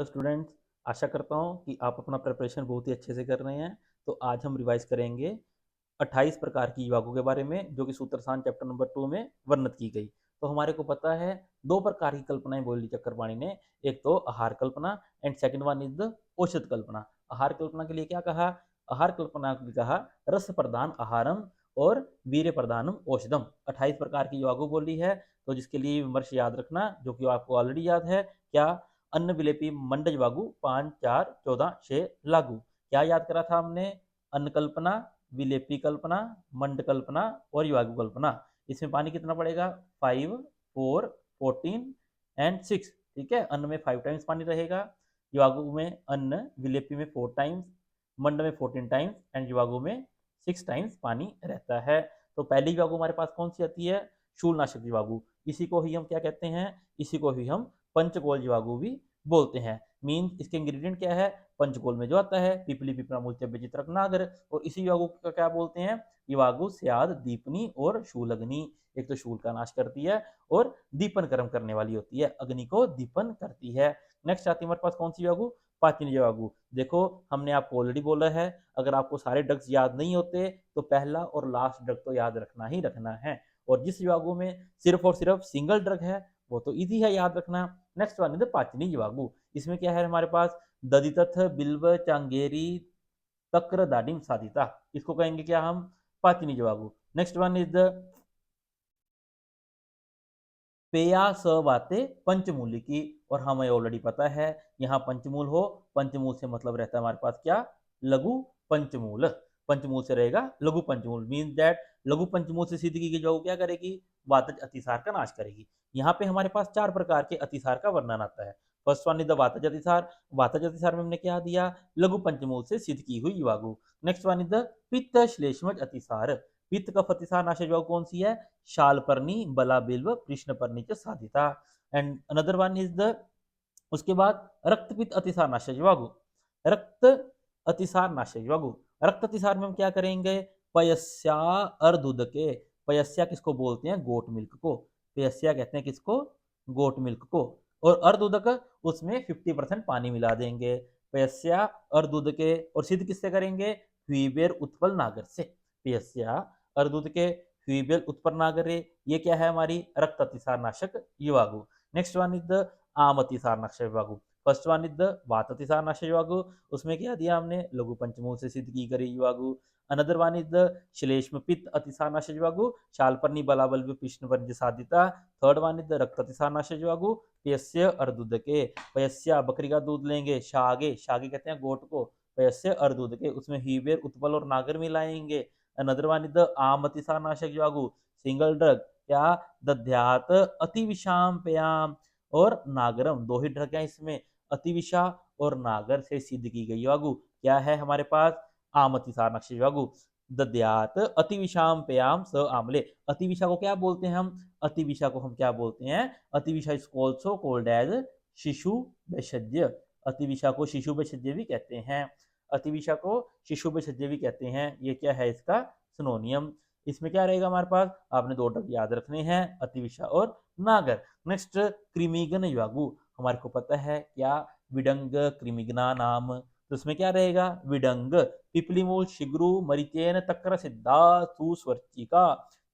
तो स्टूडेंट्स, आशा करता हूँ कि आप अपना प्रिपरेशन बहुत ही अच्छे से कर रहे हैं। तो आज हम रिवाइज करेंगे 28 प्रकार की युवागों के बारे में, जो कि सूत्रसान चैप्टर नंबर 2 में वर्णित की गई। तो हमारे को पता है दो प्रकार की कल्पनाएं बोली चक्रपाणी ने। एक तो आहार कल्पना and second one is the औषध कल्पना। आहार कल्पना के लिए क्या कहा? आहार कल्पना के लिए कहा रस प्रदान आहारम और वीर्य प्रदानम औषधम। 28 प्रकार की युवागो बोली है। तो जिसके लिए विमर्श याद रखना, जो कि आपको ऑलरेडी याद है। क्या? अन्न विलेपी मंडज वागु 5 4 14 6 लागू। क्या याद करा था हमने? अन्न कल्पना, विलेपी कल्पना, मंड कल्पना और युवागु कल्पना। इसमें पानी कितना पड़ेगा? 5 4 14 एंड 6। ठीक है, अन्न में 5 टाइम्स पानी रहेगा, युवागु में अन्न विलेपी में 4 टाइम्स, मंड में 14 टाइम्स एंड युवागु में 6 टाइम्स पानी रहता है। तो पहली युवागु हमारे पास कौन सी आती है? शूलनाशक युवागु। इसी को ही हम क्या कहते हैं? इसी को ही हम पंचकोल युवागु भी बोलते हैं। मीन इसके इंग्रेडिएंट क्या है? पंचकोल में जो आता है पिपली पिपरा मूलत्य विचित्रक नागर। और इसी युवागु का क्या बोलते हैं? युवागु स्याद दीपनी और शूलग्नि। एक तो शूल का नाश करती है और दीपन कर्म करने वाली होती है, अग्नि को दीपन करती है। नेक्स्ट आती है हमारे पास कौन सी युवागु? पाचन युवागु। देखो, हमने आपको ऑलरेडी बोला है, अगर आपको सारे ड्रग्स याद नहीं होते तो पहला और लास्ट ड्रग तो याद रखना ही रखना है। और जिस युवागु में सिर्फ और सिर्फ सिंगल ड्रग है वो तो इजी है याद रखना। नेक्स्ट वन इज द पाचनी युवागु। इसमें क्या है हमारे पास? ददितथ बिल्व चांगेरी तक्र दाडिम साधिता। इसको कहेंगे क्या हम? पाचनी युवागु। नेक्स्ट वन इज द पेया स बाते पंचमूल की। और हमें ऑलरेडी पता है यहाँ पंचमूल हो, पंचमूल से मतलब रहता है हमारे पास क्या? लघु पंचमूल। पंचमूल से रहेगा लघु पंचमूल। मीन दैट लघु पंचमूल से सिद्ध की गई जो क्या करेगी? वातज अतिसार का नाश करेगी। यहाँ पे हमारे पास 4 प्रकार के अतिसार का वर्णन आता है। फर्स्ट वन इज द वातज अतिसार। वातज अतिसार में हमने क्या दिया? लघु पंचमूल से सिद्ध की हुई युवागु। नेक्स्ट वन इज द पित्त श्लेष्मज अतिसार। पित्त कफ अतिसार नाशक युवागु कौन सी है? शालपर्णी बला बिल्व कृष्णपर्णी च साधिता। And another one is the उसके बाद रक्तपित अतिसार नाशक युवागु। रक्त अतिसार नाशक युवागु। रक्त अतिसार में हम क्या करेंगे? पयस्या अर्धुदके। पयस्या किसको बोलते हैं? गोट मिल्क को। पयस्या कहते हैं किसको? गोट मिल्क को। और अर्धुदक, उसमें 50% पानी मिला देंगे। पयस्या अर्धुदके। और सिद्ध किससे करेंगे? ह्वीबेर उत्पल नागर से। पयस्या अर्धुदके ह्वीबेल उत्पल नागरे। ये क्या है? हमारी रक्त अतिसार नाशक युवागु। नेक्स्ट वन इज द आम अतिसार नाशक युवागु। फर्स्ट वन इज द वात अतिसार नाशक युवागु। उसमें क्या दिया हमने? लघु पंचमूल से सिद्ध की गई युवागु। अनदर वन इज द श्लेष्म पित्त अतिसार नाशक युवागु। शालपर्णी बलाबल कृष्ण पंच साधिता। थर्ड वन इज द रक्त अतिसार नाशक युवागु। पयस्य अर्धुदके। पयस्या बकरी का दूध लेंगे, शागे, शागे कहते हैं गोट को, पयस्य अर्धुदके, उसमें हीबेर उत्पल और नागर मिलाएंगे। अनदर वन इज द आम अतिसार नाशक युवागु। सिंगल ड्रग क्या? दध्यात अतिविषाम प्याम और नागरम। दो ही ड्रग है इसमें, अतिविषा और नागर से सिद्ध की गई युवागु। क्या है हमारे पास? आम अतिसार नाशक युवागु। दध्यात अतिविषाम प्याम स आमले। अतिविषा को क्या बोलते हैं हम? अतिविषा को हम क्या बोलते हैं? अतिविषा इज ऑल्सो कॉल्ड एज शिशु भेषज्य। अतिविषा को शिशु भेषज्य भी कहते हैं। अतिविषा को शिशु भेषज्य भी कहते हैं। ये क्या है इसका सिनोनियम? इसमें क्या रहेगा हमारे पास? आपने दो ड्रग याद रखने हैं, अतिविषा और नागर। नेक्स्ट क्रिमिगन युवागु। हमारे को पता है क्या? विडंग क्रिमिगना नाम। तो उसमें क्या रहेगा? विडंग पिपली मूल शिग्रु मरिचेन तक्र सिद्धा सुस्वर्चिका।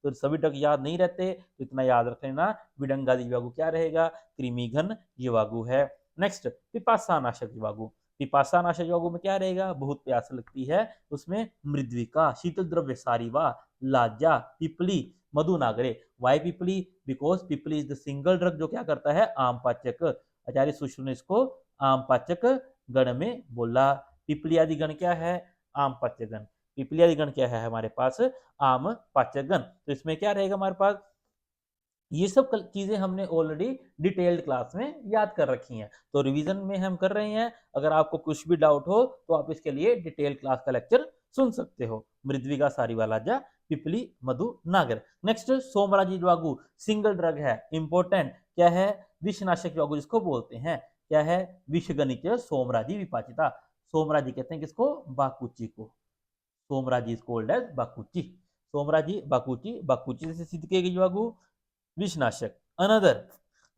तो सभी ड्रग याद नहीं रहते तो इतना याद रख लेना, विडंगादि युवागु क्या रहेगा? क्रिमिघन युवागु है। नेक्स्ट पिपासा नाशक युवागु। पिपासा नाशक युवागु में क्या रहेगा? बहुत प्यास लगती है, उसमें मृद्विका, शीतल द्रव्य सारिवा, लाजा, पिपली, मधु नागरे। वाई पिपली? बिकॉज पिपली इज द सिंगल ड्रग जो क्या करता है? आम पाचक। आचार्य सुश्रु ने इसको आम पाचक गण में बोला। पिपली आदि गण क्या है? आम पाचक गण। पिपली आदि गण क्या है हमारे पास? आम पाचक गण। तो इसमें क्या रहेगा हमारे पास? ये सब चीजें हमने ऑलरेडी डिटेल्ड क्लास में याद कर रखी हैं, तो रिवीजन में हम कर रहे हैं। अगर आपको कुछ भी डाउट हो तो आप इसके लिए डिटेल क्लास का लेक्चर सुन सकते हो। मृद्विका सारीवालाजा पिपली मधु नागर। नेक्स्ट सोमराजी ज्वागु। सिंगल ड्रग है, इंपॉर्टेंट क्या है? विषनाशक ज्वागु जिसको बोलते हैं। क्या है? विषगणित सोमराजी विपाचिता। सोमराजी कहते हैं किसको? बाकुची को। सोमराजी इज कोल्ड एज बाकुची। सोमराजी बाकुची, बाकुची से सिद्ध किए गए ज्वागु विषनाशक। अनदर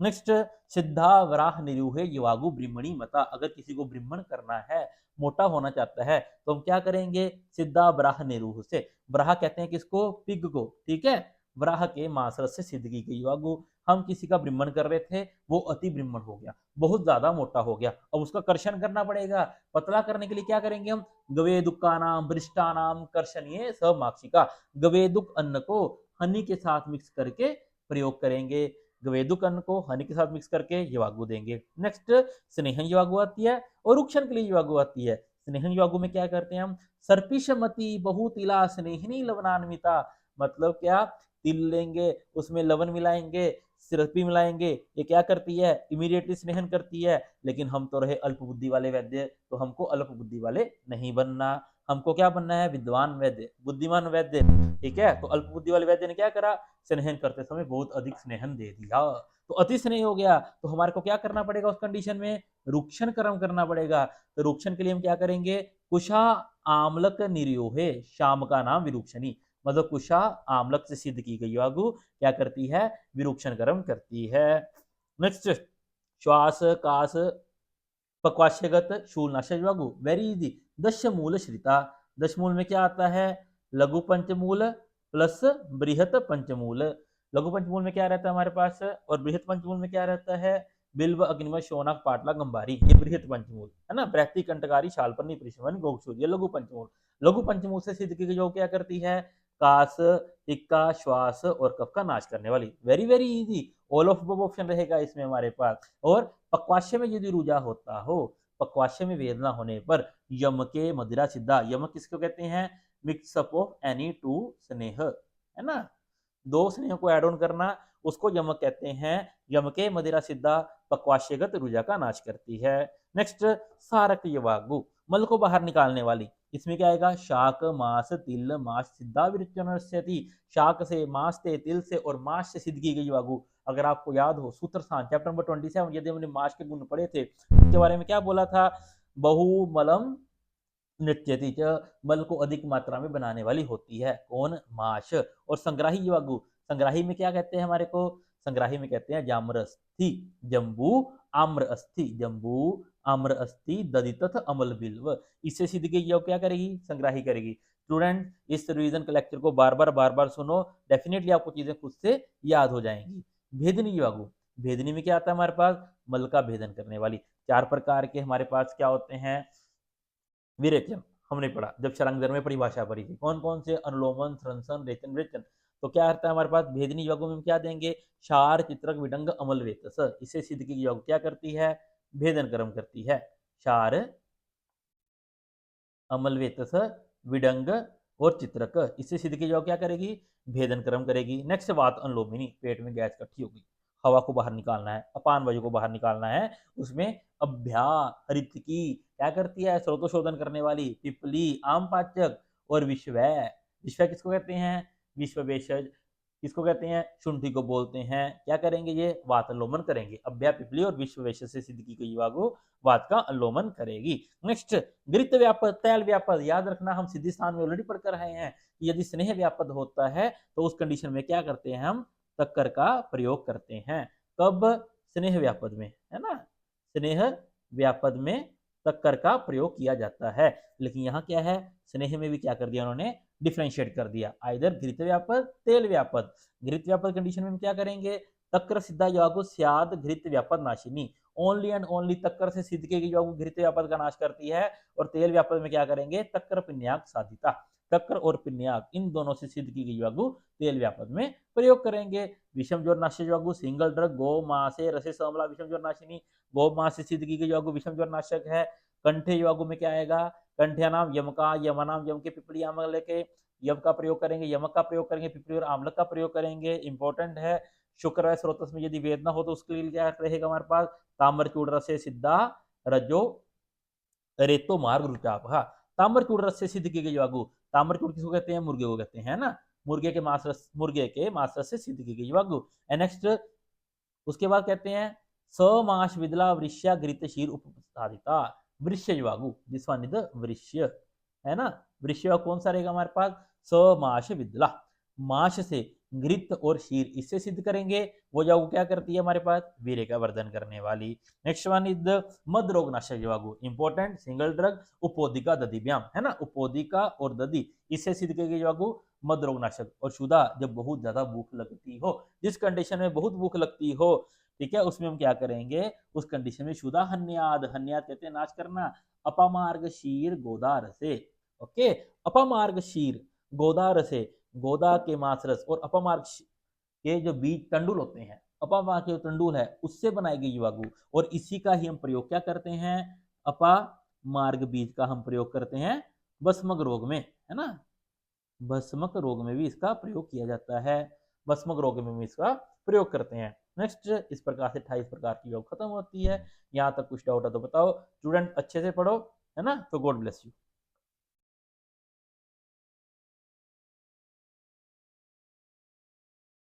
नेक्स्ट, सिद्धा वराह निरूहे युवागु ब्रिह्मणी मता। अगर किसी को ब्रिह्मण करना है, मोटा होना चाहता है, तो हम क्या करेंगे? सिद्धा वराह निरूह से, वराह कहते हैं किसको? पिग को, ठीक है। वराह के मासरस से सिद्ध की गई युवागु। हम किसी का ब्रिह्मण कर रहे थे, वो अति ब्रिह्मण हो गया, बहुत ज्यादा मोटा हो गया, अब उसका कर्षण करना पड़ेगा। पतला करने के लिए क्या करेंगे हम? गवेदुका नाम वृष्टा नाम कर्षणीय समाक्षिका। गवेदुक अन्न को हनी के साथ मिक्स करके प्रयोग करेंगे, गवेदुक अन्न को हनी के साथ मिक्स करके युवागु देंगे। नेक्स्ट, स्नेहन युवागु आती है और रुक्षण के लिए युवागु आती है। स्नेहन युवागु में क्या करते हैं हम? सर्पिशमति बहुतिला स्नेहिनी लवणान्विता। मतलब क्या? तिल लेंगे, उसमें लवण मिलाएंगे, सिरपी मिलाएंगे, ये क्या करती है? इमीडिएटली स्नेहन करती है। लेकिन हम तो रहे अल्प बुद्धि वाले वैद्य, तो हमको अल्प बुद्धि वाले नहीं बनना, हमको क्या बनना है? विद्वान वैद्य, बुद्धिमान वैद्य, ठीक है। तो अल्प बुद्धि वाले वैद्य ने क्या करा? स्नेहन करते समय बहुत अधिक स्नेहन दे दिया, तो अति स्नेह हो गया। तो हमारे को क्या करना पड़ेगा उस कंडीशन में? रुक्षण कर्म करना पड़ेगा। तो रुक्षण के लिए हम क्या करेंगे? कुशा आमलक निर्योहे, शाम का नाम विरुक्षणी। मतलब कुशा आमलक से सिद्ध की गई वागु क्या करती है? विरुक्षण कर्म करती है। नेक्स्ट, श्वास कास पक्वाश्यगत शूल नाशक वागु, वेरी इजी। दशमूल श्रिता, दशमूल में क्या आता है? लघु पंचमूल प्लस बृहत पंचमूल। लघु पंचमूल में क्या रहता है हमारे पास, और बृहत पंचमूल में क्या रहता है? बिल्व अग्निमय शोनक पाटला गंबारी, ये बृहत पंचमूल है ना। प्रैक्ति कंटकारी शालपनी परिश्रमण गोक्षूर, ये लघु पंचमूल। लघु पंचमूल से सिद्ध की जो क्या करती है? कास, टिक्का, श्वास और कफ का नाश करने वाली। Very very easy, all of above option रहेगा इसमें हमारे पास। और पक्वाशय में यदि रुजा होता हो, पक्वाशय में वेदना होने पर यम के मदिरा सिद्धा। यम किसको कहते हैं? मिक्सअप ऑफ एनी टू स्नेह, है ना, दो स्नेह को एड ऑन करना, उसको यमक कहते हैं। यम के मदिरा सिद्धा पक्वाशयगत रुजा का नाश करती है। नेक्स्ट, सारक यवागु, मल को बाहर निकालने वाली। इसमें क्या आएगा? शाक मास तिल मास सिद्धा विरुच्यति। शाक से, मास से, तिल से और मास से सिद्ध की गई वागु। अगर आपको याद हो सूत्र स्थान चैप्टर नंबर 27, यदि हमने मास के गुण पढ़े थे, उसके बारे में क्या बोला था? बहुमलम नृत्यति च, मल को अधिक मात्रा में बनाने वाली होती है। कौन? माश। और संग्राही युवागु, संग्राही में क्या कहते हैं हमारे को? संग्राही में कहते हैं जाम्र अस्थि, जम्बू आम्र अस्थि, जम्बू आम्र अस्थि दधितथ अमल बिल्व। इससे सिद्ध की योग क्या करेगी? संग्राही करेगी। स्टूडेंट, इस रिवीजन के लेक्चर को बार बार सुनो, डेफिनेटली आपको चीजें खुद से याद हो जाएंगी। भेदनी युवागु, भेदनी में क्या आता है हमारे पास? मल का भेदन करने वाली। चार प्रकार के हमारे पास क्या होते हैं? विरेचन हमने पढ़ा जब शरांगधर में परिभाषा पढ़ी थी। कौन कौन से? अनुलोमन, श्रंसन, रेचन, विरेचन। तो क्या करता है हमारे पास? भेदनी योगों में क्या देंगे? क्षार, चित्रक, विडंग, अमल, वेतस। इसे सिद्ध की योग क्या करती है? भेदन कर्म करती है। क्षार, अमल, वेतस, विडंग और चित्रक, इससे सिद्ध की योग क्या करेगी? भेदन कर्म करेगी। नेक्स्ट, वात अनुलोमिनी, पेट में गैस इकट्ठी होगी, हवा को बाहर निकालना है, अपान वायु को बाहर निकालना है, उसमें अभ्या हरितकी क्या करती है? स्रोतोशोधन करने वाली। पिपली आम पाचक। और विश्वय, विश्वय किसको कहते हैं? विश्व भेषज। किसको कहते हैं? शुंठी को बोलते हैं। क्या करेंगे? ये वात अनुलोमन करेंगे। अभ्या, पिपली और विश्व भेषज से सिद्ध की गई वागु वात का अनुलोमन करेगी। नेक्स्ट, गृत व्यापद, तैल व्यापद। याद रखना, हम सिद्धि स्थान में ऑलरेडी पढ़ कर रहे हैं कि यदि स्नेह व्यापद होता है तो उस कंडीशन में क्या करते हैं हम? तक्कर का प्रयोग करते हैं। कब? स्नेह व्यापद में, है ना, स्नेह व्यापद में तक्कर का प्रयोग किया जाता है। लेकिन यहाँ क्या है? स्नेह में भी क्या कर दिया उन्होंने? डिफ्रेंशिएट कर दिया, आइदर घृत व्यापद, तेल व्यापद। घृत व्यापद कंडीशन में हम क्या करेंगे? तक्कर सिद्धा यागु स्याद घृत व्यापद नाशिनी। ओनली एंड ओनली तक्कर से सिद्ध की गई घृत व्यापद का नाश करती है। और तेल व्यापद में क्या करेंगे? तक्कर पिन्याक साधिता, तक्कर और पिन्याक इन दोनों से सिद्ध की गई वागु तेल व्यापद में प्रयोग करेंगे। विषम ज्वर नाशक वागु सिंगल ड्रग गो मासे रसे समला विषम ज्वर नाशिनी। गो मास से सिद्ध की गई वागु विषम ज्वर नाशक है। कंठे वागु में क्या आएगा? कंठ्या नाम यम का, यमनाम यम के, पिपली आमल के, यम का प्रयोग करेंगे, यमक का प्रयोग करेंगे, पिपली और आमलक का प्रयोग करेंगे। इंपॉर्टेंट है। शुक्र स्रोतस में यदि वेदना हो तो उसके लिए क्या रहेगा हमारे पास? ताम्रचूड़ रसे सिद्धा रजो रेतो मार्ग रुचाप। ताम्रचूड़ रस से सिद्ध की गई वागु, ताम्रचूड़ किसको कहते हैं? मुर्गे को कहते हैं ना। मुर्गे के मांस रस, मुर्गे के मांस रस से सिद्ध की गई वागु। नेक्स्ट, उसके बाद कहते हैं समाश विदला वृश्या घृत शीर उपसाधिता। वृश्य वागु, दिस वन इज द वृश्य, है ना। वृश्य कौन सा रहेगा हमारे पास? समाश विदला, माश से घृत और शीर इससे सिद्ध करेंगे। वो जागू क्या करती है हमारे पास, वीर्य का वर्धन करने वाली। नेक्स्ट वन इज द मद रोग नाशक जागू, इंपॉर्टेंट सिंगल ड्रग उपोदिका दधिव्याम, है ना, उपोदिका और दधि इससे सिद्ध करेगी जागू मद रोग नाशक। और शुदा जब बहुत ज्यादा भूख लगती हो, जिस कंडीशन में बहुत भूख लगती हो, ठीक है, उसमें हम क्या करेंगे, उस कंडीशन में शुदा हन्याद, हन्याद कहते हैं नाश करना, अपामार्ग शीर गोदार से। ओके, अपमार्ग शीर गोदार से, गोदा के मांसरस और अपमार्ग के जो बीज तंडुल होते हैं, अपमार्ग के जो तंडुल है उससे बनाई गई युवागु। और इसी का ही हम प्रयोग क्या करते हैं, अपमार्ग बीज का हम प्रयोग करते हैं भस्मक रोग में, है ना, भस्मक रोग में भी इसका प्रयोग किया जाता है, भस्मक रोग में भी इसका प्रयोग करते हैं। नेक्स्ट, इस प्रकार से 28 प्रकार की योग खत्म होती है। यहाँ तक कुछ डाउट है तो बताओ। स्टूडेंट अच्छे से पढ़ो, है ना, तो गॉड ब्लेस यू।